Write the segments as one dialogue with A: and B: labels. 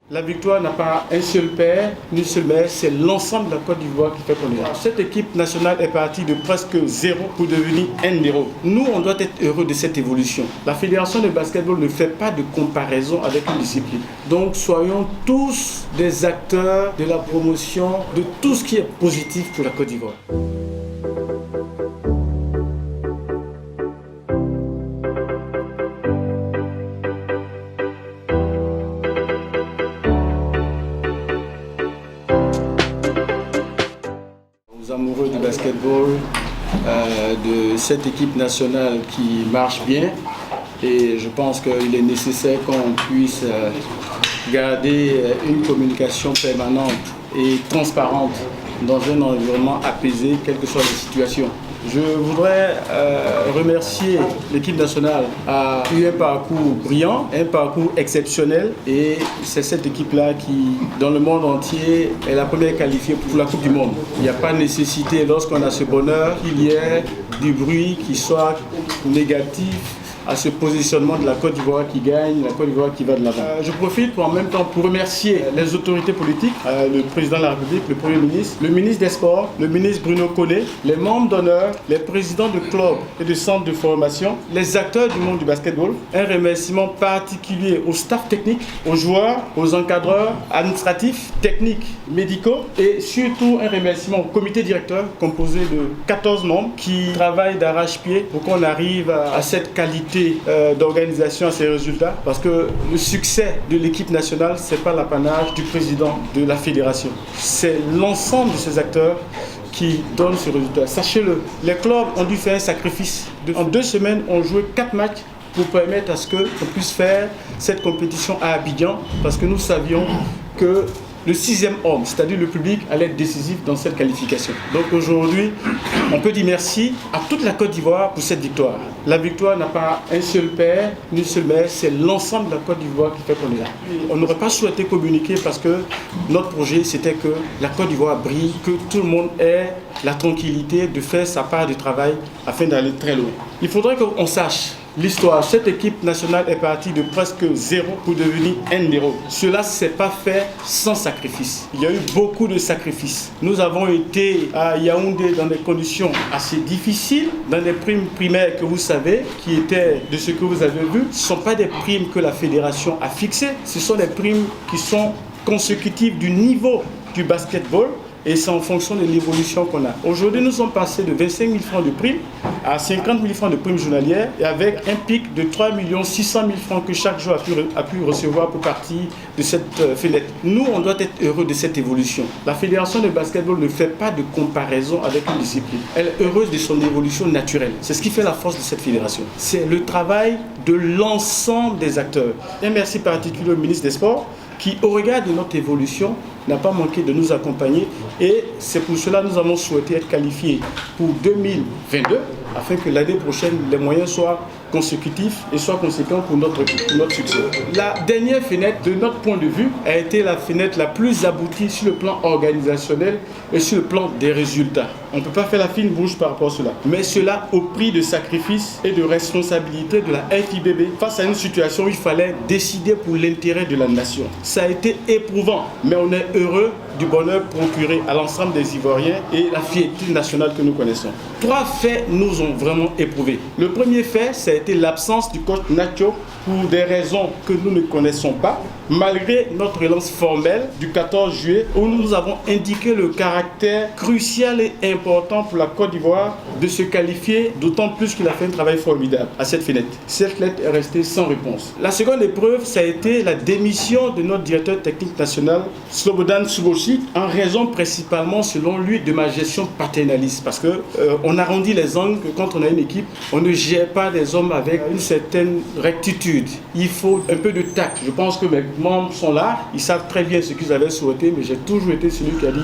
A: La victoire n'a pas un seul père, ni une seule mère, c'est l'ensemble de la Côte d'Ivoire qui fait qu'on est là. Cette équipe nationale est partie de presque zéro pour devenir un héros. Nous, on doit être heureux de cette évolution. La Fédération de basketball ne fait pas de comparaison avec une discipline. Donc, soyons tous des acteurs de la promotion de tout ce qui est positif pour la Côte d'Ivoire. Amoureux du basketball, de cette équipe nationale qui marche bien, et je pense qu'il est nécessaire qu'on puisse garder une communication permanente et transparente dans un environnement apaisé, quelle que soit la situation. Je voudrais remercier l'équipe nationale a eu un parcours brillant, un parcours exceptionnel, et c'est cette équipe-là qui, dans le monde entier, est la première qualifiée pour la Coupe du Monde. Il n'y a pas nécessité, lorsqu'on a ce bonheur, qu'il y ait du bruit qui soit négatif à ce positionnement de la Côte d'Ivoire qui gagne, la Côte d'Ivoire qui va de l'avant. Je profite en même temps pour remercier les autorités politiques, le président de la République, le Premier ministre, le ministre des Sports, le ministre Bruno Koné, les membres d'honneur, les présidents de clubs et de centres de formation, les acteurs du monde du basketball. Un remerciement particulier au staff technique, aux joueurs, aux encadreurs administratifs, techniques, médicaux, et surtout un remerciement au comité directeur composé de 14 membres qui travaillent d'arrache-pied pour qu'on arrive à cette qualité d'organisation, à ces résultats, parce que le succès de l'équipe nationale, ce n'est pas l'apanage du président de la fédération. C'est l'ensemble de ces acteurs qui donnent ce résultat. Sachez-le, les clubs ont dû faire un sacrifice. En 2 semaines, on jouait 4 matchs pour permettre à ce qu'on puisse faire cette compétition à Abidjan, parce que nous savions que le 6e homme, c'est-à-dire le public, allait être décisif dans cette qualification. Donc aujourd'hui, on peut dire merci à toute la Côte d'Ivoire pour cette victoire. La victoire n'a pas un seul père, ni une seule mère, c'est l'ensemble de la Côte d'Ivoire qui fait qu'on est là. On n'aurait pas souhaité communiquer parce que notre projet, c'était que la Côte d'Ivoire brille, que tout le monde ait la tranquillité de faire sa part de travail afin d'aller très loin. Il faudrait qu'on sache l'histoire. Cette équipe nationale est partie de presque zéro pour devenir un héros. Cela ne s'est pas fait sans sacrifice. Il y a eu beaucoup de sacrifices. Nous avons été à Yaoundé dans des conditions assez difficiles, dans des primes primaires que vous savez, qui étaient de ce que vous avez vu. Ce ne sont pas des primes que la fédération a fixées, ce sont des primes qui sont consécutives du niveau du basketball. Et c'est en fonction de l'évolution qu'on a. Aujourd'hui, nous sommes passés de 25 000 francs de primes à 50 000 francs de primes journalières, et avec un pic de 3 600 000 francs que chaque joueur a pu recevoir pour partie de cette fenêtre. Nous, on doit être heureux de cette évolution. La Fédération de basketball ne fait pas de comparaison avec une discipline. Elle est heureuse de son évolution naturelle. C'est ce qui fait la force de cette fédération. C'est le travail de l'ensemble des acteurs. Un merci particulier au ministre des Sports, qui, au regard de notre évolution, n'a pas manqué de nous accompagner, et c'est pour cela que nous avons souhaité être qualifiés pour 2022 afin que l'année prochaine les moyens soient consécutifs et soient conséquents pour notre succès. La dernière fenêtre, de notre point de vue, a été la fenêtre la plus aboutie sur le plan organisationnel et sur le plan des résultats. On ne peut pas faire la fine bouche par rapport à cela, mais cela au prix de sacrifices et de responsabilité de la FIBB face à une situation où il fallait décider pour l'intérêt de la nation. Ça a été éprouvant, mais on est heureux du bonheur procuré à l'ensemble des Ivoiriens et la fierté nationale que nous connaissons. 3 faits nous ont vraiment éprouvés. Le premier fait, ça a été l'absence du coach Nacho pour des raisons que nous ne connaissons pas, malgré notre relance formelle du 14 juillet où nous avons indiqué le caractère crucial et important pour la Côte d'Ivoire de se qualifier, d'autant plus qu'il a fait un travail formidable à cette fenêtre. Cette lettre est restée sans réponse. La seconde épreuve, ça a été la démission de notre directeur technique national, Slobodan Subosi, en raison principalement, selon lui, de ma gestion paternaliste. Parce que on arrondit les angles que quand on a une équipe, on ne gère pas des hommes avec une certaine rectitude. Il faut un peu de tact. Je pense que mes membres sont là, ils savent très bien ce qu'ils avaient souhaité, mais j'ai toujours été celui qui a dit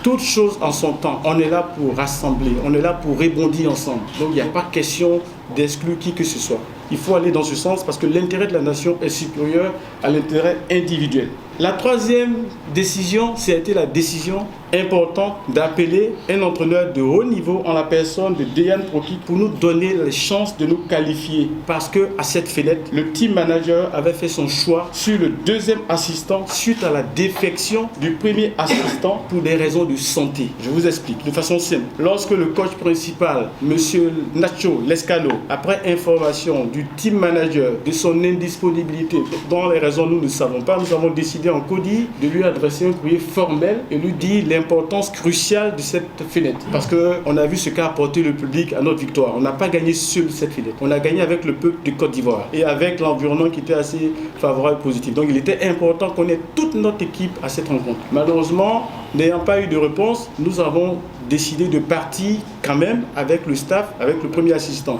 A: toute chose en son temps. On est là pour rassembler, on est là pour rebondir ensemble. Donc il n'y a pas question d'exclure qui que ce soit. Il faut aller dans ce sens parce que l'intérêt de la nation est supérieur à l'intérêt individuel. La troisième décision, c'était la décision importante d'appeler un entraîneur de haut niveau en la personne de Dejan Prokic pour nous donner les chances de nous qualifier. Parce que à cette fenêtre, le team manager avait fait son choix sur le deuxième assistant suite à la défection du premier assistant pour des raisons de santé. Je vous explique de façon simple. Lorsque le coach principal, M. Nacho Lescano, après information du team manager de son indisponibilité, dont les raisons nous ne savons pas, nous avons décidé en CODI de lui adresser un courrier formel et lui dire l'importance cruciale de cette fenêtre. Parce qu'on a vu ce qu'a apporté le public à notre victoire. On n'a pas gagné seul cette fenêtre. On a gagné avec le peuple de Côte d'Ivoire et avec l'environnement qui était assez favorable et positif. Donc il était important qu'on ait toute notre équipe à cette rencontre. Malheureusement, n'ayant pas eu de réponse, nous avons décidé de partir quand même avec le staff, avec le premier assistant.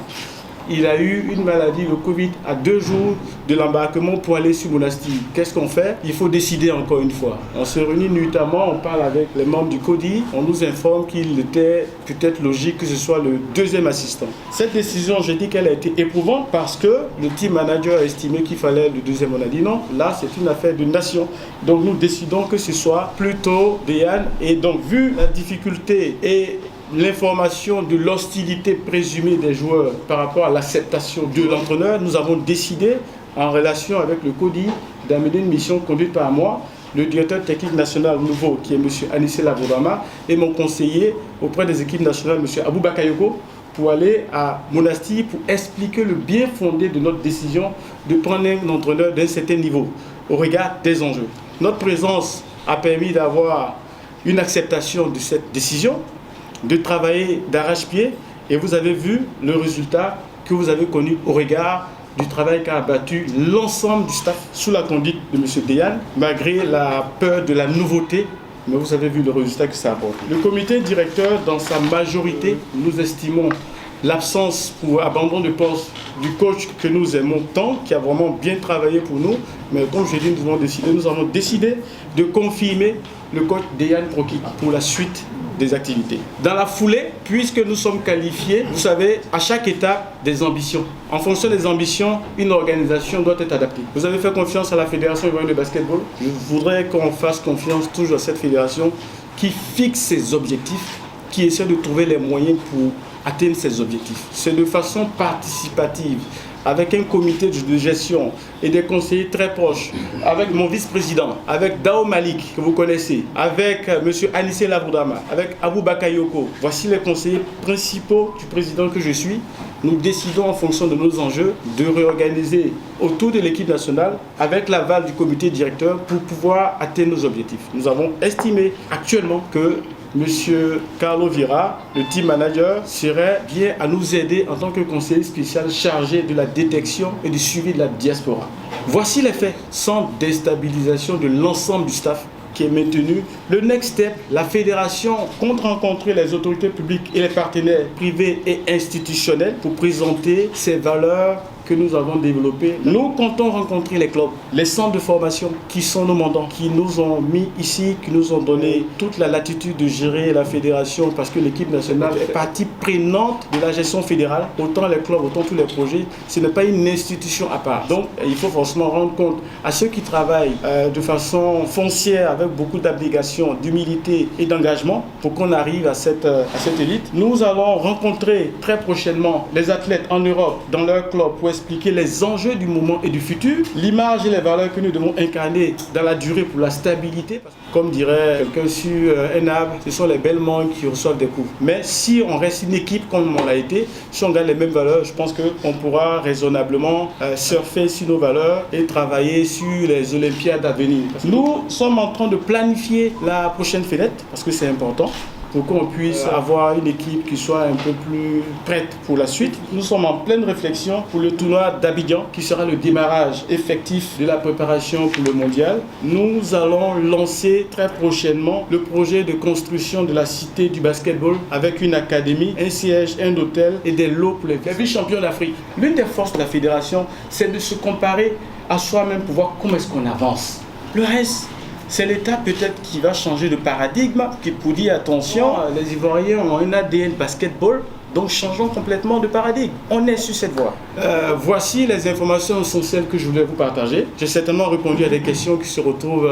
A: Il a eu une maladie, le Covid, à 2 jours de l'embarquement pour aller sur Monastir. Qu'est-ce qu'on fait? Il faut décider encore une fois. On se réunit nuitamment, on parle avec les membres du CODI, on nous informe qu'il était peut-être logique que ce soit le deuxième assistant. Cette décision, j'ai dit qu'elle a été éprouvante parce que le team manager a estimé qu'il fallait le deuxième. On a dit non, là c'est une affaire de nation. Donc nous décidons que ce soit plutôt Dejan. Et donc vu la difficulté et l'information de l'hostilité présumée des joueurs par rapport à l'acceptation de l'entraîneur, nous avons décidé, en relation avec le CODI, d'amener une mission conduite par moi, le directeur technique national nouveau, qui est M. Anissé Lavoudama, et mon conseiller auprès des équipes nationales, M. Abou Bakayoko, pour aller à Monastir pour expliquer le bien fondé de notre décision de prendre un entraîneur d'un certain niveau, au regard des enjeux. Notre présence a permis d'avoir une acceptation de cette décision, de travailler d'arrache-pied, et vous avez vu le résultat que vous avez connu au regard du travail qu'a abattu l'ensemble du staff sous la conduite de M. Dejan, malgré la peur de la nouveauté, mais vous avez vu le résultat que ça apporte. Le comité directeur, dans sa majorité, nous estimons l'absence pour abandon de poste du coach que nous aimons tant, qui a vraiment bien travaillé pour nous, mais comme je l'ai dit, nous avons décidé de confirmer le coach Dejan Prokic pour la suite des activités. Dans la foulée, puisque nous sommes qualifiés, vous savez, à chaque étape, des ambitions. En fonction des ambitions, une organisation doit être adaptée. Vous avez fait confiance à la Fédération ivoirienne de basketball. Je voudrais qu'on fasse confiance toujours à cette fédération qui fixe ses objectifs, qui essaie de trouver les moyens pour atteindre ces objectifs. C'est de façon participative, avec un comité de gestion et des conseillers très proches, avec mon vice-président, avec Dao Malik, que vous connaissez, avec M. Anissé Lavoudama, avec Abou Bakayoko. Voici les conseillers principaux du président que je suis. Nous décidons en fonction de nos enjeux de réorganiser autour de l'équipe nationale avec l'aval du comité directeur pour pouvoir atteindre nos objectifs. Nous avons estimé actuellement que Monsieur Carlo Vira, le team manager, serait bien à nous aider en tant que conseiller spécial chargé de la détection et du suivi de la diaspora. Voici les faits, sans déstabilisation de l'ensemble du staff qui est maintenu. Le next step, la fédération compte rencontrer les autorités publiques et les partenaires privés et institutionnels pour présenter ces valeurs que nous avons développées. Nous comptons rencontrer les clubs, les centres de formation qui sont nos mandants, qui nous ont mis ici, qui nous ont donné toute la latitude de gérer la fédération parce que l'équipe nationale est partie prenante de la gestion fédérale. Autant les clubs, autant tous les projets, ce n'est pas une institution à part. Donc il faut forcément rendre compte à ceux qui travaillent de façon foncière avec beaucoup d'abnégation, d'humilité et d'engagement pour qu'on arrive à cette élite. Nous allons rencontrer très prochainement les athlètes en Europe, dans leur club, pour expliquer les enjeux du moment et du futur, l'image et les valeurs que nous devons incarner dans la durée pour la stabilité. Comme dirait quelqu'un sur un arbre, ce sont les belles mangues qui reçoivent des coups. Mais si on reste une équipe comme on l'a été, si on garde les mêmes valeurs, je pense qu'on pourra raisonnablement surfer sur nos valeurs et travailler sur les Olympiades à venir. Nous sommes en train de planifier la prochaine fenêtre, parce que c'est important, pour qu'on puisse avoir une équipe qui soit un peu plus prête pour la suite. Nous sommes en pleine réflexion pour le tournoi d'Abidjan, qui sera le démarrage effectif de la préparation pour le mondial. Nous allons lancer très prochainement le projet de construction de la cité du basketball avec une académie, un siège, un hôtel et des lots pour les vice-champions d'Afrique. L'une des forces de la fédération, c'est de se comparer à soi-même pour voir comment est-ce qu'on avance. Le reste, c'est l'État peut-être qui va changer de paradigme, qui pour dire attention, les Ivoiriens ont un ADN basketball, Donc changeons complètement de paradigme. On est sur cette voie. Voici les informations essentielles que je voulais vous partager. J'ai certainement répondu à des questions qui se retrouvent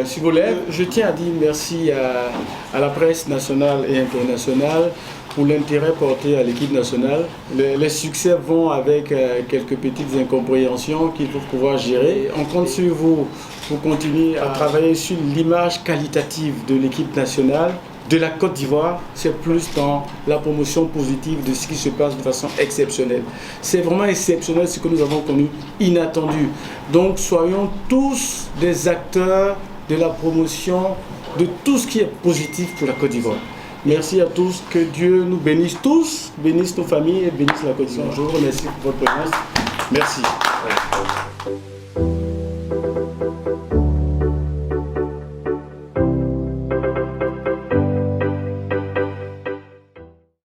A: sur vos lèvres. Je tiens à dire merci à la presse nationale et internationale pour l'intérêt porté à l'équipe nationale. Les succès vont avec quelques petites incompréhensions qu'il faut pouvoir gérer. On compte sur vous pour continuer à travailler sur l'image qualitative de l'équipe nationale. De la Côte d'Ivoire, c'est plus dans la promotion positive de ce qui se passe de façon exceptionnelle. C'est vraiment exceptionnel ce que nous avons connu, inattendu. Donc soyons tous des acteurs de la promotion de tout ce qui est positif pour la Côte d'Ivoire. Merci à tous, que Dieu nous bénisse tous, bénisse nos familles et bénisse la Côte d'Ivoire. Je vous remercie pour votre présence. Merci.